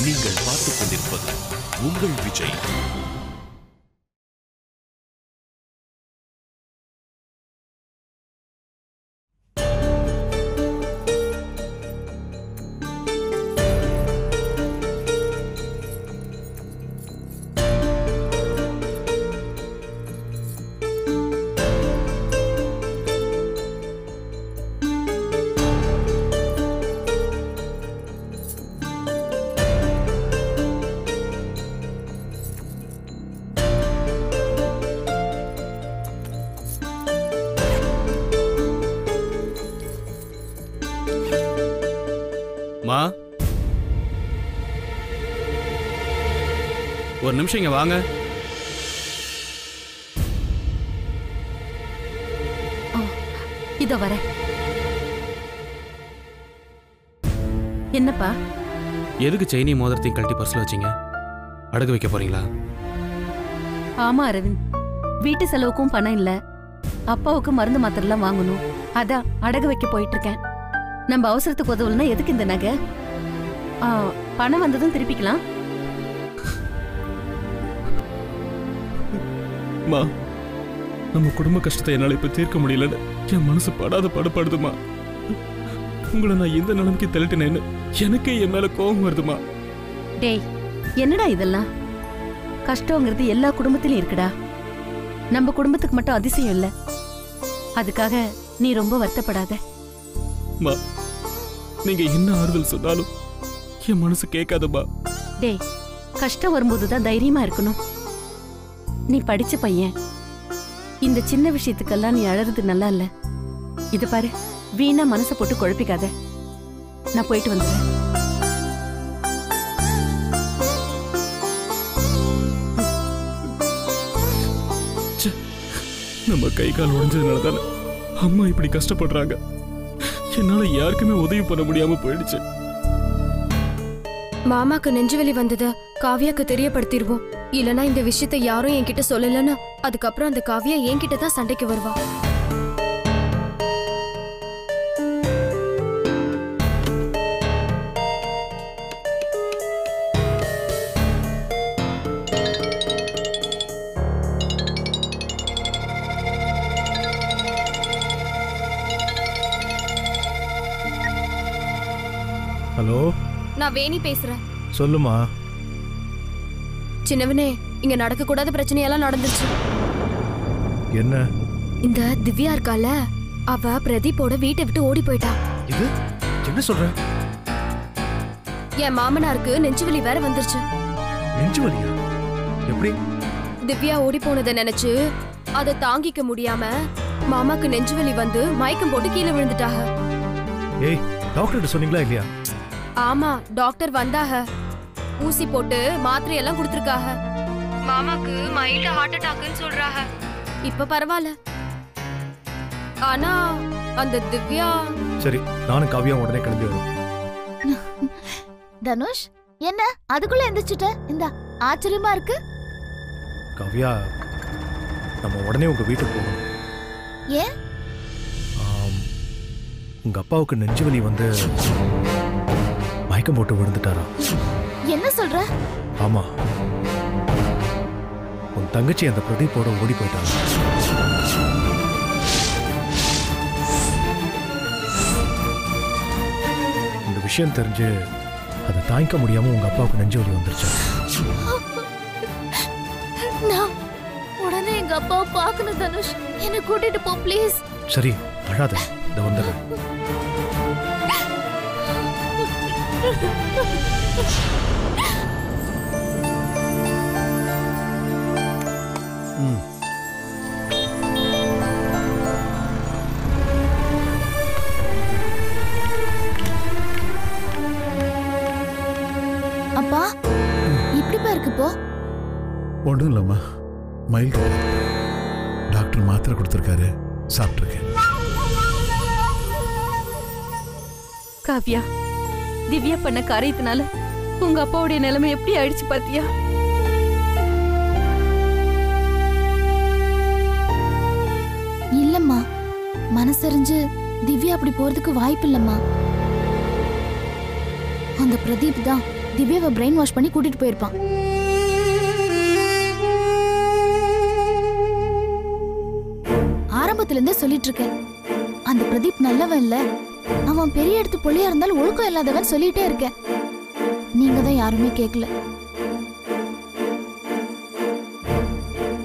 நீங்கள் பார்த்துக் கொண்டிருப்பது உங்கள் விஜய். மா, ஒரு நிமிஷம் இங்க வாங்க. இதோ வர. என்னப்பா? எதுக்கு செயினி மோதிரத்தையும் கழட்டி பர்ஸ்ல வச்சீங்க? அடகு வைக்க போறீங்களா? ஆமா அரவிந்த், வீட்டு செலவுக்கும் பணம் இல்ல, அப்பாவுக்கு மருந்து மாத்திரலாம் வாங்கணும், அதான் அடகு வைக்க போயிட்டு இருக்கேன். நம்ம அவசரத்துக்கு உதவலன்னா எதுக்கு இந்த நகை? பணம் வந்ததும் திருப்பிக்கலாம். மா, நம்ம குடும்ப கஷ்டத்தை என்னால இப்ப தீர்க்க முடியலன்னு என் மனசு படாத படுப்படுதுமா. உங்களை நான் எந்த நிலைமைக்கு தள்ளிட்டேன்னு எனக்கே என் மேல கோபம் வருதுமா. டேய், என்னடா இதெல்லாம்? கஷ்டங்கிறது எல்லா குடும்பத்திலும் இருக்குடா. நம்ம குடும்பத்துக்கு மட்டும் அதிசயம் இல்ல. அதுக்காக நீ ரொம்ப வருத்தப்படாத. மா, நீங்க என்ன ஆறுதல் சொன்னாலும் என் மனசு கேட்காதமா. டேய், கஷ்டம் வரும்போதுதான் தைரியமா இருக்கணும். நீ படிச்ச பையன், இந்த சின்ன விஷயத்துக்கெல்லாம் நீ அழறது நல்லா இல்ல. இது பாரு, வீணா மனசை போட்டு குழப்பிக்காத. நான் போயிட்டு வந்துடுறேன். நம்ம கை கால் உடைஞ்சதுனால தானே அம்மா இப்படி கஷ்டப்படுறாங்க. என்னால யாருக்குமே உதவி பண்ண முடியாம போயிடுச்சு. மாமாக்கு நெஞ்சுவலி வந்தத காவியாக்கு தெரியப்படுத்திடுவோம். இல்லனா இந்த விஷயத்தை யாரும் என்கிட்ட சொல்லலன்னா அதுக்கப்புறம் அந்த காவியா என்கிட்ட தான் சண்டைக்கு வருவா. ஹலோ, நான் வேணி பேசுறேன். சொல்லுமா. சின்னவனே, இங்க நடக்க கூடாத பிரச்சனையெல்லாம் நடந்துருச்சு. என்ன? இந்த திவ்யா இருக்கால, அவ பிரதீப்போட வீட்டை விட்டு ஓடி போயிட்டா. இது என்ன சொல்ற? என் மாமனாருக்கு நெஞ்சுவலி வேற வந்துருச்சு. நெஞ்சு வலியா? எப்படி? திவ்யா ஓடி போனதை நினைச்சு அதை தாங்கிக்க முடியாம மாமாக்கு நெஞ்சுவலி வந்து மயக்கம் போட்டு கீழே விழுந்துட்டாங்க. ஏய், டாக்டர் சொன்னீங்களா இல்லையா? ஆமா, டாக்டர் வந்தாக. ஊசி போட்டு மாத்திரை எல்லாம் கொடுத்திருக்காக. மாமாக்கு மைல்டு ஹார்ட் அட்டாக்னு சொல்றாங்க. இப்ப பரவாயில்ல. ஆனா அந்த திவ்யா. சரி, நானும் காவியா உடனே கிளம்பி வரோம். தனுஷ், என்ன அதுக்குள்ள எந்திரிச்சிட்ட? இந்த ஆச்சரியமா இருக்கு. காவியா, நம்ம உடனே உங்க வீட்டுக்கு போகணும். ஏன்? உங்க அப்பாவுக்கு நெஞ்சு வலி வந்து மயக்கம் போட்டு விழுந்துட்டாரா? என்ன சொல்ற? ஆமா, உன் தங்கச்சி அந்த பிரதீப்போட ஓடி போயிட்டாங்க. இந்த விஷயம் தெரிஞ்சு அதை தாங்கிக்க முடியாம உங்க அப்பாவுக்கு நெஞ்சு வலி வந்துருச்சு. நான் உடனே எங்க அப்பாவை பார்க்கணும் தனுஷ். என்ன கூட்டிட்டு போ ப்ளீஸ். சரி, அழாத, இதை வந்துடுறேன். அப்பா, இப்படிப்பா இருக்கு போ. ஒன்றும் இல்லம்மா, மைல்டு. டாக்டர் மாத்திரை கொடுத்துருக்காரு, சாப்பிட்டுருக்கேன். காவ்யா, திவ்யா பண்ண காரியத்தினால உங்க அப்பாவுடைய நிலைமை எப்படி ஆயிடுச்சு பாத்தியா? இல்லம்மா, மனசறிஞ்சு திவ்யா அப்படி போறதுக்கு வாய்ப்பு இல்லம்மா. அந்த பிரதீப் தான் திவ்யாவை பிரெயின் வாஷ் பண்ணி கூட்டிட்டு போயிருப்பான். ஆரம்பத்துல இருந்தே சொல்லிட்டு இருக்கேன், அந்த பிரதீப் நல்லவன் இல்ல, அவன் பெரிய இடத்து புள்ளியா இருந்தாலும் ஒழுக்கம் இல்லாதவன் சொல்லிட்டே இருக்கேன். நீங்க தான் யாருமே கேட்கல.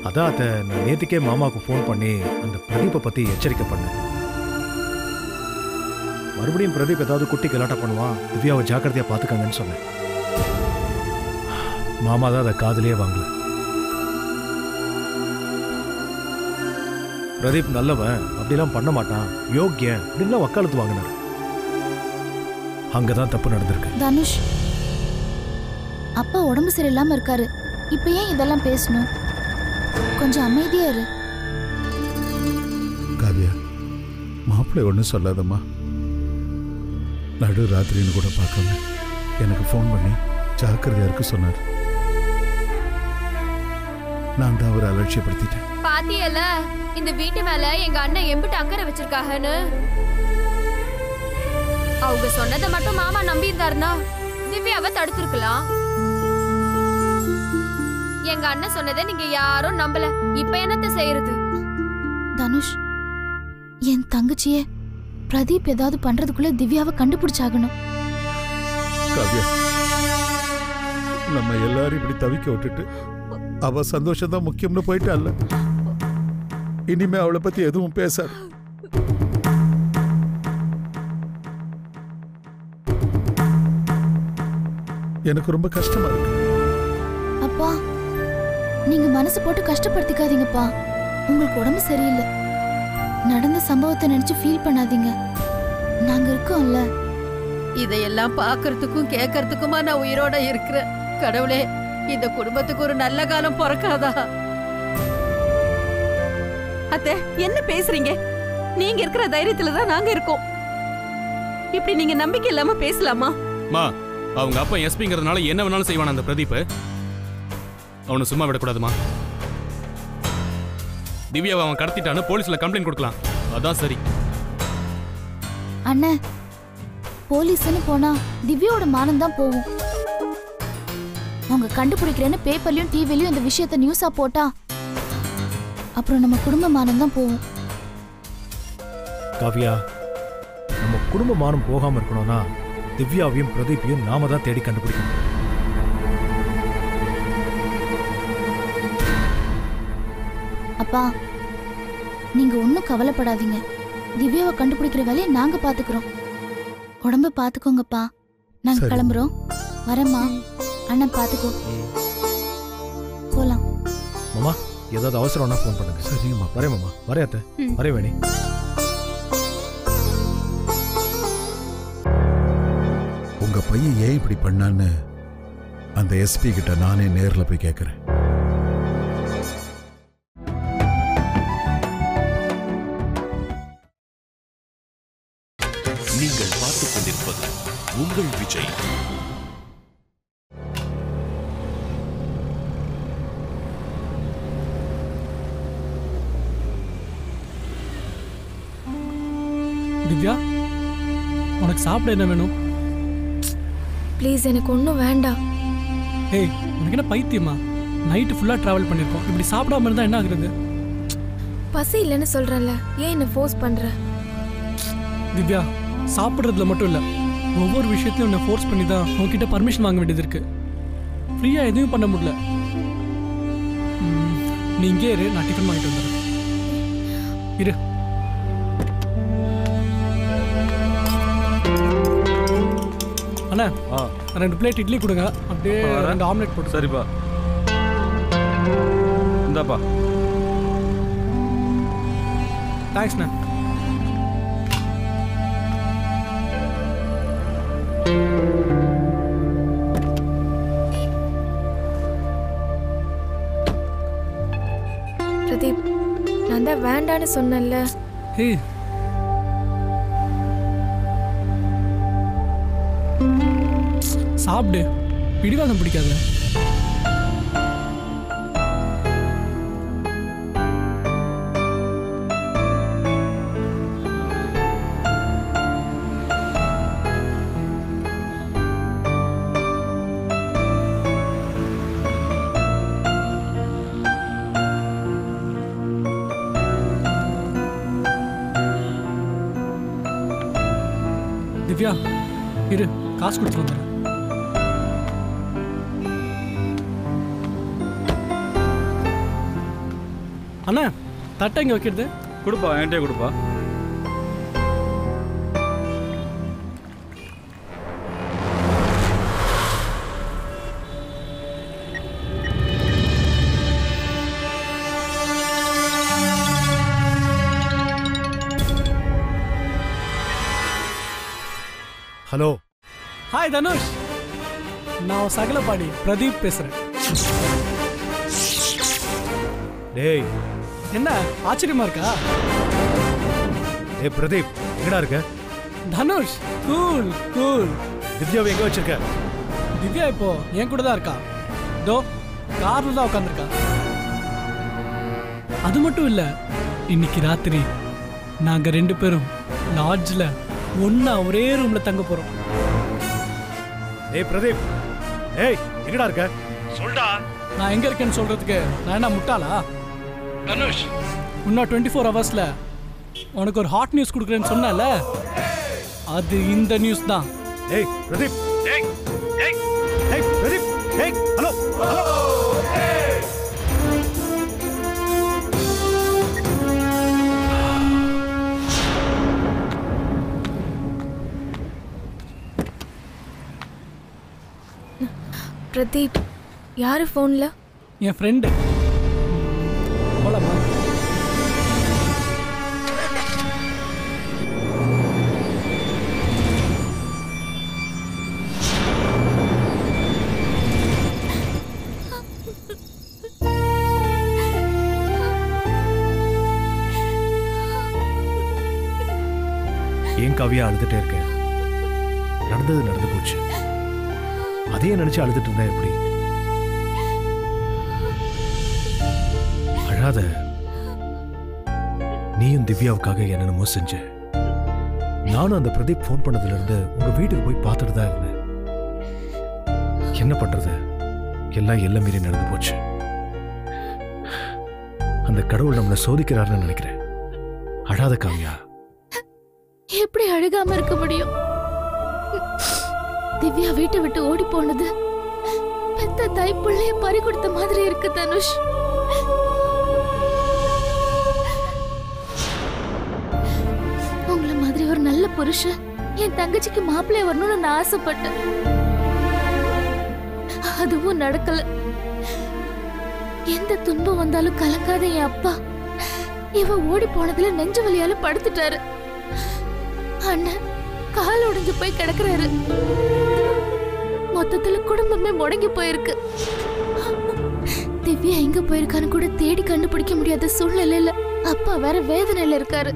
அதான் அத்தை, நான் நேத்துக்கே மாமாவுக்கு ஃபோன் பண்ணி அந்த பிரதீப்பை பத்தி எச்சரிக்கை பண்ணேன். மறுபடியும் பிரதீப் ஏதாவது குட்டி கலாட்டா பண்ணுவான், திவ்யாவை ஜாக்கிரதையா பாத்துக்காங்கன்னு சொன்னேன். மாமா தான் அதை காதுலயே வாங்கல. பிரதீப் நல்லவன், அப்படிலாம் பண்ண மாட்டான், யோக்கியன் அப்படின்லாம் வக்காலத்து வாங்கினார். அங்கதான் தப்பு நடந்திருக்கு. தனுஷ், அப்பா உடம்பு சரியில்லாம இருக்காரு, இப்ப ஏன் இதெல்லாம் பேசணும்? கொஞ்சம் அமைதியா இரு. காவியா, மாப்பிள்ளை ஒன்றும் சொல்லாதம்மா. நடு ராத்திரின்னு கூட பார்க்காம எனக்கு ஃபோன் பண்ணி ஜாக்கிரதையா இருக்க சொன்னார். நான் தான் அவரை அலட்சியப்படுத்திட்டேன். பாத்தியல்ல இந்த வீட்டு மேல எங்க அண்ணன் எம்பிட்டு அக்கறை வச்சிருக்காங்கன்னு. அவங்க சொன்னதை மட்டும் மாமா நம்பி இருந்தாருன்னா திவ்யாவை தடுத்திருக்கலாம். எங்க அண்ணன் சொன்னதை நீங்க யாரும் நம்பல, இப்ப என்னத்த செய்யறது? தனுஷ், என் தங்கச்சிய பிரதீப் ஏதாவது பண்றதுக்குள்ள திவ்யாவை கண்டுபிடிச்சாகணும். காவியா, நம்ம எல்லாரும் இப்படி தவிக்க விட்டுட்டு அவ சந்தோஷம் தான் முக்கியம்னு போயிட்டால. இனிமே அவளை பத்தி எதுவும் பேசாது. எனக்கு ரொம்ப கஷ்டமா இருக்கு. அப்பா, நீங்க மனசு போட்டு கஷ்டப்படுத்திக்காதீங்கப்பா. உங்களுக்கு உடம்பு சரியில்லை. நடந்த சம்பவத்தை நினைச்சு ஃபீல் பண்ணாதீங்க. நாங்க இருக்கோம்ல. இதையெல்லாம் பார்க்கறதுக்கும் கேட்கறதுக்குமா நான் உயிரோட இருக்கிறேன். கடவுளே, இந்த குடும்பத்துக்கு ஒரு நல்ல காலம் பிறக்காதா? அத்தை, என்ன பேசுறீங்க? நீங்க இருக்கிற தைரியத்துல தான் நாங்க இருக்கோம். இப்படி நீங்க நம்பிக்கை இல்லாம பேசலாமா? மா, அவங்க அப்பா எஸ்பிங்கிறதுனால என்ன வேணாலும் செய்வான் அந்த பிரதீப். அவனை சும்மா விடக்கூடாதுமா. திவ்யாவை அவன் கடத்திட்டான்னு போலீஸ்ல கம்ப்ளைண்ட் கொடுக்கலாம். அதான் சரி. அண்ணே, போலீஸ்னு போனா திவ்யாவோட மானம் தான் போகும். அவங்க கண்டுபிடிக்கிறேன்னு பேப்பர்லயும் டிவிலயும் இந்த விஷயத்த நியூஸா போட்டா அப்புறம் நம்ம குடும்ப மானம் தான் போகும். காவியா, நம்ம குடும்ப மானம் போகாம இருக்கணும்னா திவ்யாவையும் பிரதீப்பையும் நாம தான் தேடி கண்டுபிடிக்கணும். அப்பா, நீங்க ஒன்னும் கவலைப்படாதீங்க. திவ்யாவை கண்டுபிடிக்கிற வேலையை நாங்க பாத்துக்கிறோம். உடம்ப பாத்துக்கோங்கப்பா. நாங்க சரி. கிளம்புறோம். வரேம்மா. அண்ணன் பாத்துக்கோ. போலாம். மாமா, ஏதாவது அவசரம்னா ஃபோன் பண்ணுங்க. சரிங்கம்மா. வரேன் மாமா. வரேன் அத்தை. வரேன் வேணி. உங்க பையன் ஏன் இப்படி பண்ணான்னு அந்த எஸ்பி கிட்ட நானே நேர்ல போய் கேட்கிறேன். நீங்கள் பார்த்துக் கொண்டிருப்பது உங்கள் விஜய். திவ்யா, உனக்கு சாப்பிட என்ன வேணும்? ப்ளீஸ், எனக்கு ஒன்றும் வேண்டாம். ஏய், உனக்கு என்ன பைத்தியமா? நைட்டு ஃபுல்லாக ட்ராவல் பண்ணியிருக்கோம். இப்படி சாப்பிடாம இருந்தால் என்ன ஆகுறது? பசி இல்லைன்னு சொல்றேன்ல, ஏன் என்ன ஃபோர்ஸ் பண்ற? திவ்யா, சாப்பிட்றதுல மட்டும் இல்லை, ஒவ்வொரு விஷயத்தையும் உன்னை ஃபோர்ஸ் பண்ணி தான் உன்கிட்ட பர்மிஷன் வாங்க வேண்டியது இருக்கு. ஃப்ரீயாக எதுவும் பண்ண முடியல. நீ இங்கே இரு, நான் டிஃபன் வாங்கிட்டு வந்துடுறேன். இரு. அண்ணா, 2 பிளேட் இட்லி கொடுங்க, அப்படியே 2 ஆம்லெட் போட்டு. சரிப்பா, இந்தாப்பா. தேங்க்ஸ்ண்ணா. பிரதீப், நான் தான் வேண்டான்னு சொன்னேன்ல. ஏய், சாப்பிடு, பிடிவாதம் பிடிக்காத. இரு, காசு கொடுத்துட்டு வந்துடுறேன். அண்ணா தட்டை இங்கே வைக்கிறது கொடுப்பா, என்கிட்டே கொடுப்பா. ஹலோ. ஹாய் தனுஷ், நான் சகலபாடி பிரதீப் பேசுறேன். டேய், என்ன ஆச்சரியமா இருக்கா? ஏய் பிரதீப், எங்கடா இருக்க? Dhanush cool cool. திவ்யாவை எங்க வச்சிருக்க? திவ்யா இப்போ என் கூட தான் இருக்கா. தோ கார்ல தான் உட்காந்துருக்கா. அது மட்டும் இல்ல, இன்னைக்கு ராத்திரி நாங்க 2 பேரும் லாட்ஜ்ல ஒண்ணா ஒரே ரூம்ல தங்க போறோம். ஏய் பிரதீப், ஏய் எங்கடா இருக்க? சொல்டா. நான் எங்க இருக்கேன்னு சொல்றதுக்கு நான் என்ன முட்டாளா? தனுஷ், இன்னும் 24 ஹவர்ஸ்ல உனக்கு ஒரு ஹாட் நியூஸ் கொடுக்குறேன்னு சொன்னல, அது இந்த நியூஸ் தான். ஏய் பிரதீப், ஏய் ஏய் ஏய் பிரதீப், ஏய் ஹலோ ஹலோ. பிரதீப், யாரு ஃபோன்ல? என் ஃப்ரெண்டு. போலாமா? ஏன் காவியா அழுதுட்டே இருக்க? நடந்தது நடந்து போச்சு. அதையே நினைச்சு அழுதுட்டு இருந்தா எப்படி? அழாத. நீயும் திவ்யாவுக்காக என்னென்னமோ செஞ்ச. நானும் அந்த பிரதீப் போன் பண்ணதுல இருந்து உங்க வீட்டுக்கு போய் பார்த்துட்டு தான் இருந்தேன். என்ன பண்றது, எல்லாம் எல்லாம் மீறி நடந்து போச்சு. அந்த கடவுள் நம்மளை சோதிக்கிறாருன்னு நினைக்கிறேன். அழாத காவியா. எப்படி அழுகாம இருக்க முடியும்? திவ்யா வீட்டை விட்டு ஓடி போனது பெத்த தாய் பிள்ளைய பறி கொடுத்த மாதிரி இருக்கு தனுஷ். உங்களை மாதிரி ஒரு நல்ல புருஷன் என் தங்கச்சிக்கு மாப்பிள்ளை வரணும்னு நான் ஆசைப்பட்டேன். அதுவும் நடக்கல. எந்த துன்பம் வந்தாலும் கலக்காத என் அப்பா இவ ஓடி போனதுல நெஞ்சு வலியால படுத்துட்டாரு. அண்ணன் கால் உடைஞ்சு போய் கிடக்குறாரு. மொத்தத்துல குடும்பமே முடங்கி போயிருக்கு. திவ்யா எங்க போயிருக்கான்னு கூட தேடி கண்டுபிடிக்க முடியாத சூழ்நிலையில அப்பா வேற வேதனையில இருக்காரு.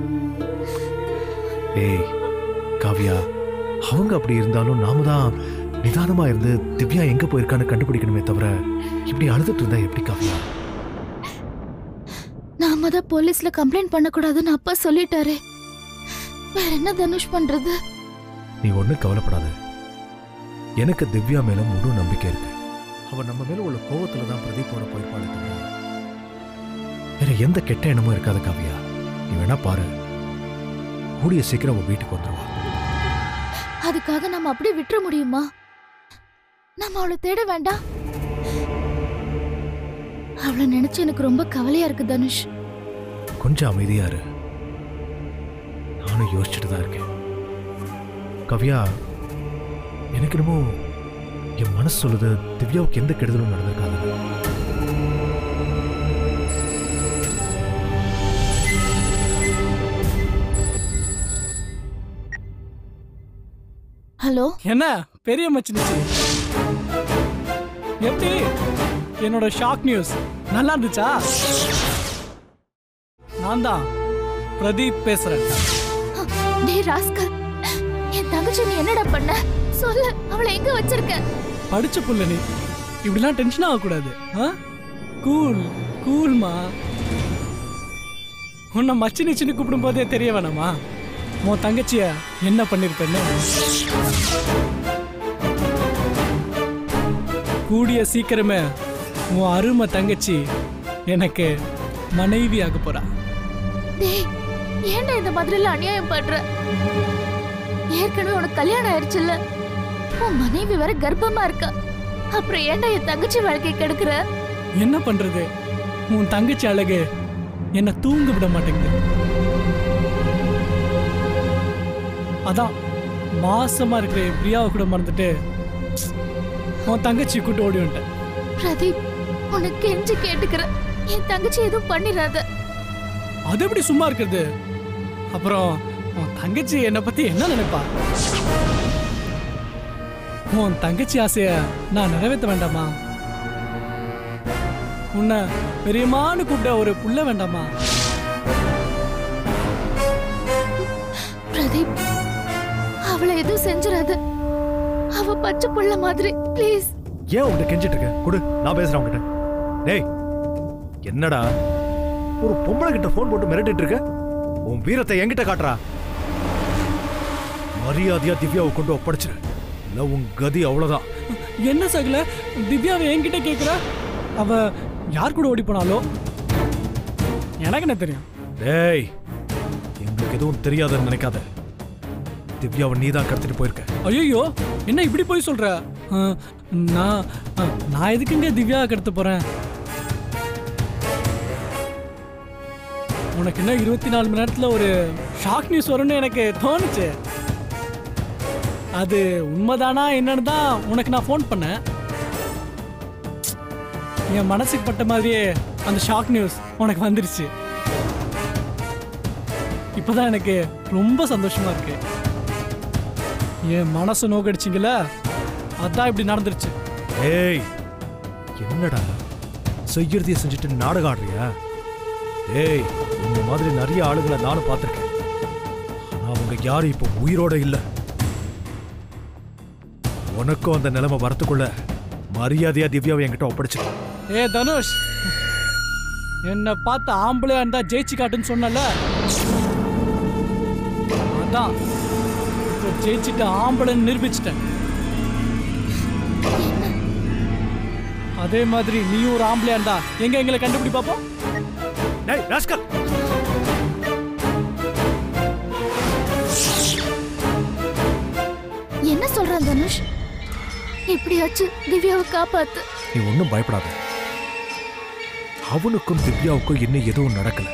ஏய் காவியா, அவங்க அப்படி இருந்தாலும் நாம தான் நிதானமா இருந்து திவ்யா எங்க போயிருக்கான்னு கண்டுபிடிக்கணுமே தவிர இப்படி அழுதுட்டு இருந்தா எப்படி காவியா? நாம தான் போலீஸ்ல கம்ப்ளைண்ட் பண்ணக்கூடாதுன்னு அப்பா சொல்லிட்டாரு. வேற என்ன தனுஷ் பண்றது? நீ ஒன்னும் கவலைப்படாத. எனக்கு திவ்யா மேல முழு நம்பிக்கை இருக்கு. அவ நம்ம மேல உள்ள கோவத்துல தான் பிரதீப்போட போயிருப்பாளே தவிர வேற எந்த கெட்ட எண்ணமும் இருக்காத காவியா. நீ வேணா பாரு, கூடிய சீக்கிரம் அவ வீட்டுக்கு வந்துருவா. அதுக்காக நம்ம அப்படியே விட்டுற முடியுமா? நம்ம அவளை தேட வேண்டாம்? அவளை நினைச்சு எனக்கு ரொம்ப கவலையா இருக்கு தனுஷ். கொஞ்சம் அமைதியா இரு. நானும் யோசிச்சுட்டு தான் இருக்கேன் கவியா. எனக்கு என்னமோ என் மனசு சொல்லுது திவ்யாவுக்கு எந்த கெடுதலும் நடந்திருக்காது. ஹலோ. என்ன பெரிய மச்சினிச்சு, எப்படி என்னோட ஷாக் நியூஸ் நல்லா இருந்துச்சா? நான் தான் பிரதீப் பேசுறேன். டேய் ராஸ்கல், என் தங்கச்சி நீ என்னடா பண்ண? சொல்லு, அவளை எங்க வச்சிருக்க? படிச்ச புள்ள நீ, இப்படிலாம் டென்ஷன் ஆகக்கூடாது. கூல் கூல்மா. உன்னை மச்சினிச்சின்னு கூப்பிடும் போதே தெரிய வேணாமா உன் தங்கச்சிய என்ன பண்ணிருப்பேன்னு? கூடிய சீக்கிரமே உன் அருமை தங்கச்சி எனக்கு மனைவி ஆக போறா. டேய், ஏன்டா இந்த மாதிரி எல்லாம் அநியாயம் பண்ற? ஏற்கனவே உனக்கு கல்யாணம் ஆயிடுச்சுல்ல, உன் மனைவி வேற கர்ப்பமா இருக்கா. அப்புறம் ஏன்டா என் தங்கச்சி வாழ்க்கை கெடுக்கிற? என்ன பண்றது, உன் தங்கச்சி அழகு என்ன தூங்க விட மாட்டேங்குது. அதான் மாசமா இருக்கிற பிரியாவை கூட மறந்துட்டு உன் தங்கச்சி கூட்டு ஓடி வந்துட்டேன். பிரதீப், உனக்கு கெஞ்சி கேட்டுக்கிற, என் தங்கச்சி எதுவும் பண்ணிடாத. அது எப்படி சும்மா இருக்கிறது? அப்புறம் உன் தங்கச்சி என்னை பத்தி என்ன நினைப்பா? உன் தங்கச்சி ஆசைய நான் நிறைவேற்ற வேண்டாமா? உன்னை பெரியமான்னு கூப்பிட்ட ஒரு புள்ள வேண்டாமா? பிரதீப், அவளை எதுவும் செஞ்சிடாத. அவ பச்சை புள்ள மாதிரி, ப்ளீஸ். ஏன் உங்ககிட்ட கெஞ்சிட்டு இருக்க? குடு, நான் பேசுறேன் உங்ககிட்ட. டேய், என்னடா ஒரு பொம்பளை கிட்ட போன் போட்டு மிரட்டிட்டு இருக்க? உன் வீரத்தை என்கிட்ட காட்டுறா. மரியாதையா திவ்யாவை கொண்டு ஒப்படைச்சிரு, இல்ல உன் கதி அவ்வளவுதான். என்ன சகல திவ்யாவை என்கிட்ட கேக்குற? அவ யார் கூட ஓடி போனாலோ எனக்கு என்ன தெரியும்? டேய், எங்களுக்கு எதுவும் தெரியாதுன்னு நினைக்காத. திவ்யாவை நீதான் கடத்திட்டு போயிருக்க. ஐயோ, என்ன இப்படி போய் சொல்ற? நான் எதுக்குங்க திவ்யா கடத்த போறேன்? உனக்கு என்ன 24 மணி நேரத்துல ஒரு ஷாக் நியூஸ் வரும்னு எனக்கு தோணுச்சு. அது உண்மைதானா என்னன்னு தான் உனக்கு நான் ஃபோன் பண்ணேன். என் மனசுக்கு பட்ட மாதிரியே அந்த ஷாக் நியூஸ் உனக்கு வந்துருச்சு. இப்பதான் எனக்கு ரொம்ப சந்தோஷமா இருக்கு. என் மனசு நோக்கடிச்சிங்கல்ல, அதான் இப்படி நடந்துருச்சு. ஏய், என்னடா செய்யறதைய செஞ்சுட்டு நாடகம் ஆடுறியா? ஏய், இந்த மாதிரி நிறைய ஆளுங்களை நானும் பார்த்திருக்கேன். ஆனா அவங்க யாரும் இப்போ உயிரோட இல்ல. உனக்கும் அந்த நிலைமை வரத்துக்குள்ள மரியாதையா திவ்யாவை என்கிட்ட ஒப்படைச்சு. ஏ தனுஷ், என்ன பார்த்து ஆம்பளையா இருந்தா ஜெயிச்சு காட்டுன்னு சொன்னல, அதான் இப்ப ஜெயிச்சுட்டு ஆம்பளைன்னு நிரூபிச்சிட்டேன். அதே மாதிரி நீயும் ஒரு ஆம்பளையா இருந்தா எங்க எங்களை கண்டுபிடி பாப்போம். டேய் ராஸ்கல், என்ன சொல்ற தனுஷ்? இப்படியாச்சு திவ்யாவை காப்பாத்து. நீ ஒன்னும் பயப்படாத. அவனுக்கும் திவ்யாவுக்கும் இன்னும் எதுவும் நடக்கல,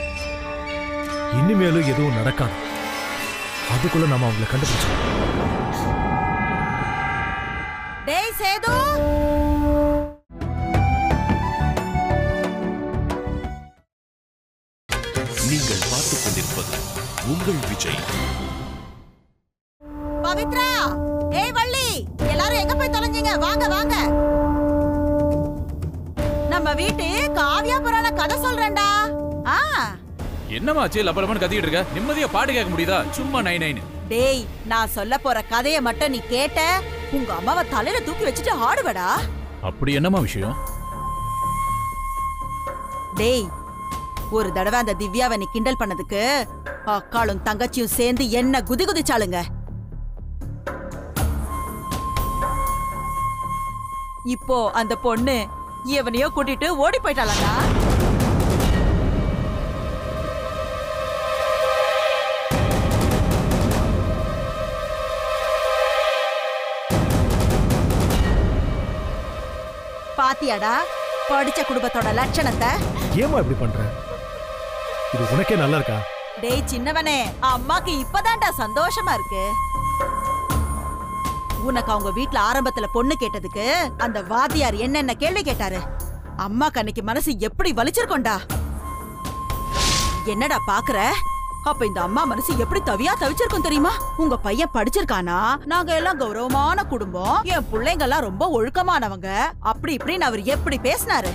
இனிமேலும் எதுவும் நடக்காது. அதுக்குள்ள நாம அவங்களை கண்டுபிடிச்சோம். டேய் சேது, நீங்கள் பார்த்துக் கொண்டிருப்பது உங்கள் விஜய். பவித்ரா, ஏய் வள்ளி, எல்லாரும் எங்க போய் தொலைஞ்சீங்க? வாங்க வாங்க. நம்ம வீட்டு காவியா புராண கதை சொல்றேன்டா. என்னமாச்சு லபலபன்னு கத்திட்டு இருக்க? நிம்மதியா பாட்டு கேட்க முடியுதா? சும்மா நை நைன்னு. டேய், நான் சொல்ல போற கதையை மட்டும் நீ கேட்ட, உங்க அம்மாவை தலையில தூக்கி வச்சுட்டு ஆடுவடா. அப்படி என்னமா விஷயம்? டேய், ஒரு தடவை அந்த திவ்யாவை நீ கிண்டல் பண்ணதுக்கு அக்காளும் தங்கச்சியும் சேர்ந்து என்ன குதி குதிச்சாளுங்க. இப்போ அந்த பொண்ணு எவனையோ கூட்டிட்டு ஓடி போயிட்டாளா? பாத்தியாடா படிச்ச குடும்பத்தோட லட்சணத்தை? ஏமா இப்படி பண்ற? இது உனக்கே நல்லா இருக்கா? டேய் சின்னவனே, அம்மாக்கு இப்பதான்டா சந்தோஷமா இருக்கு. உனக்கு அவங்க வீட்ல ஆரம்பத்துல பொண்ணு கேட்டதுக்கு அந்த வாத்தியார் என்னென்ன கேள்வி கேட்டாரு. அம்மாக்கு அன்னைக்கு மனசு எப்படி வலிச்சிருக்கோண்டா. என்னடா பாக்குற? அப்ப இந்த அம்மா மனசு எப்படி தவிச்சிருக்கும் தெரியுமா? உங்க பையன் படிச்சிருக்கானா, நாங்க எல்லாம் கௌரவமான குடும்பம், என் பிள்ளைங்க எல்லாம் ரொம்ப ஒழுக்கமானவங்க, அப்படி இப்படின்னு அவர் எப்படி பேசினாரு.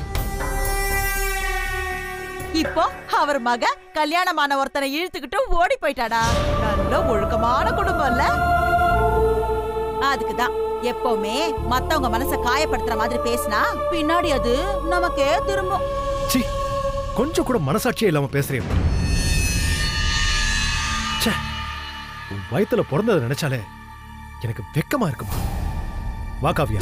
இப்போ அவர் மக கல்யாணமான ஒருத்தனை இழுத்துக்கிட்டு ஓடி போயிட்டாடா. நல்ல ஒழுக்கமான குடும்பம் இல்ல? அதுக்குதான் எப்பவுமே மத்தவங்க மனச காயப்படுத்துற மாதிரி பேசினா பின்னாடி அது நமக்கே திரும்பும். சீ, கொஞ்சம் கூட மனசாட்சியே இல்லாம பேசுறேன். உன் வயித்துல பிறந்ததை நினைச்சாலே எனக்கு வெக்கமா இருக்குமா? வா காவியா,